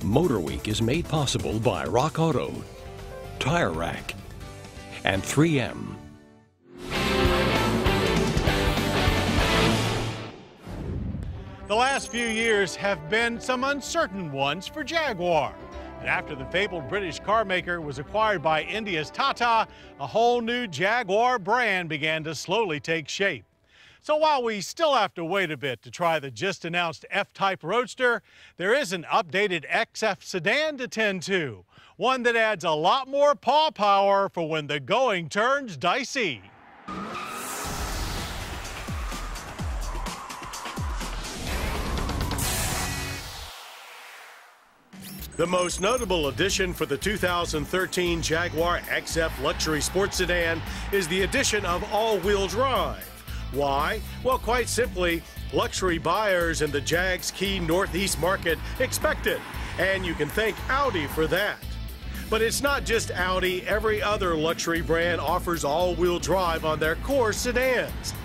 MotorWeek is made possible by Rock Auto, Tire Rack, and 3M. The last few years have been some uncertain ones for Jaguar. And after the fabled British car maker was acquired by India's Tata, a whole new Jaguar brand began to slowly take shape. So while we still have to wait a bit to try the just announced F-Type Roadster, there is an updated XF sedan to tend to, one that adds a lot more paw power for when the going turns dicey. The most notable addition for the 2013 Jaguar XF luxury sports sedan is the addition of all-wheel drive. Why? Well, quite simply, luxury buyers in the Jag's key Northeast market expect it, and you can thank Audi for that. But it's not just Audi. Every other luxury brand offers all-wheel drive on their core sedans.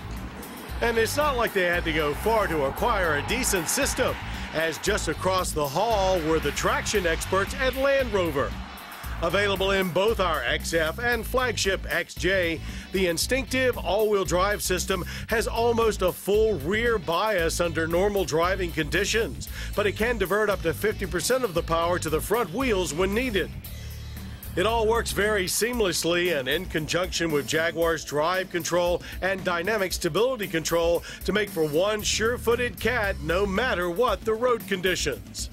And it's not like they had to go far to acquire a decent system, as just across the hall were the traction experts at Land Rover. Available in both our XF and flagship XJ, the instinctive all-wheel drive system has almost a full rear bias under normal driving conditions, but it can divert up to 50% of the power to the front wheels when needed. It all works very seamlessly and in conjunction with Jaguar's drive control and dynamic stability control to make for one sure-footed cat no matter what the road conditions.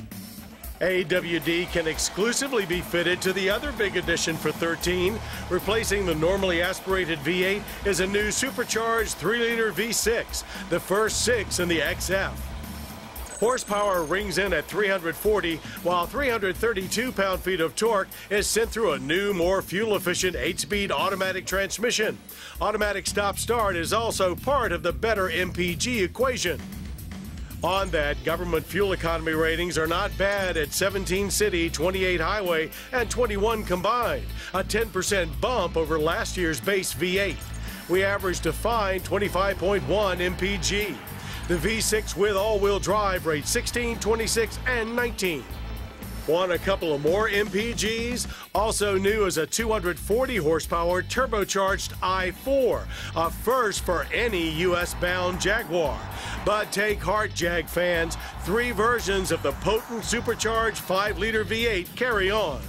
AWD can exclusively be fitted to the other big addition for 13. Replacing the normally aspirated V8 is a new supercharged 3-liter V6, the first 6 in the XF. Horsepower rings in at 340, while 332 pound-feet of torque is sent through a new, more fuel-efficient 8-speed automatic transmission. Automatic stop-start is also part of the better MPG equation. On that, government fuel economy ratings are not bad at 17 city, 28 highway, and 21 combined, a 10% bump over last year's base V8. We averaged a fine 25.1 MPG. The V6 with all-wheel drive rates 16, 26, and 19. Want a couple of more MPGs? Also new is a 240 horsepower turbocharged i4, a first for any US-bound Jaguar. But take heart, Jag fans, 3 versions of the potent supercharged 5-liter V8 carry on.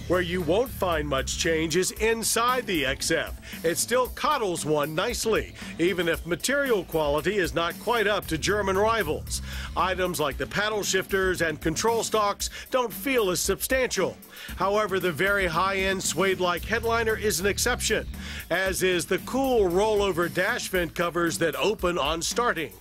Where you won't find much change is inside the XF. It still coddles one nicely, even if material quality is not quite up to German rivals. Items like the paddle shifters and control stalks don't feel as substantial. However, the very high-end suede-like headliner is an exception, as is the cool rollover dash vent covers that open on starting.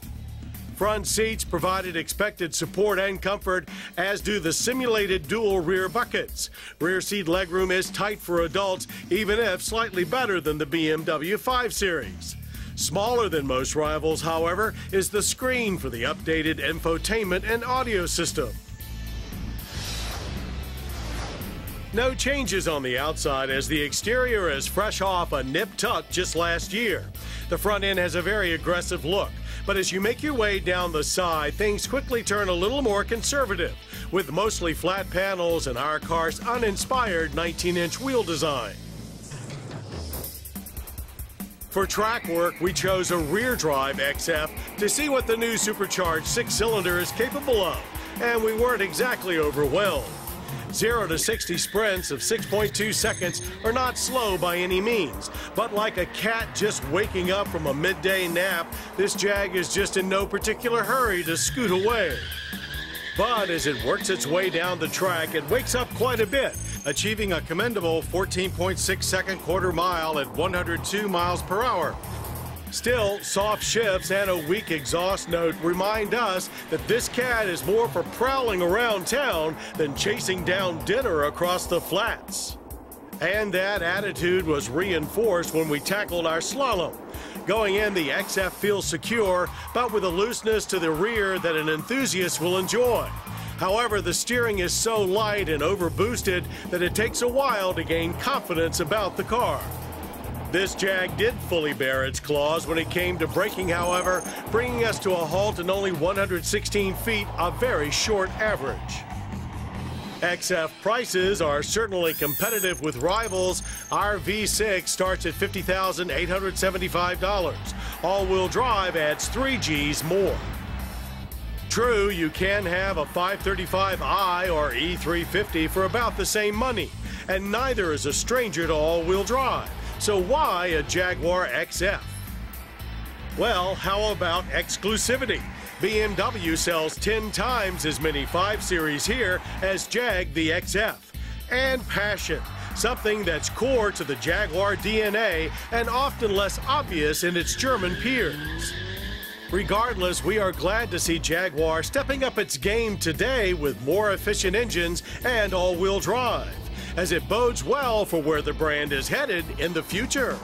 Front seats provided expected support and comfort, as do the simulated dual rear buckets. Rear seat legroom is tight for adults, even if slightly better than the BMW 5 Series. Smaller than most rivals, however, is the screen for the updated infotainment and audio system. No changes on the outside, as the exterior is fresh off a nip tuck just last year. The front end has a very aggressive look, but as you make your way down the side, things quickly turn a little more conservative, with mostly flat panels and our car's uninspired 19-inch wheel design. For track work, we chose a rear-drive XF to see what the new supercharged 6-cylinder is capable of, and we weren't exactly overwhelmed. 0 to 60 sprints of 6.2 seconds are not slow by any means, but like a cat just waking up from a midday nap, this Jag is just in no particular hurry to scoot away. But as it works its way down the track, it wakes up quite a bit, achieving a commendable 14.6-second quarter mile at 102 miles per hour. Still, soft shifts and a weak exhaust note remind us that this cat is more for prowling around town than chasing down dinner across the flats. And that attitude was reinforced when we tackled our slalom. Going in, the XF feels secure, but with a looseness to the rear that an enthusiast will enjoy. However, the steering is so light and overboosted that it takes a while to gain confidence about the car. This Jag did fully bear its claws when it came to braking, however, bringing us to a halt in only 116 feet, a very short average. XF prices are certainly competitive with rivals. Our V6 starts at $50,875. All-wheel drive adds 3 Gs more. True, you can have a 535i or E350 for about the same money, and neither is a stranger to all-wheel drive. So why a Jaguar XF? Well, how about exclusivity? BMW sells 10 times as many 5 Series here as Jag the XF. And passion, something that's core to the Jaguar DNA and often less obvious in its German peers. Regardless, we are glad to see Jaguar stepping up its game today with more efficient engines and all-wheel drive, as it bodes well for where the brand is headed in the future.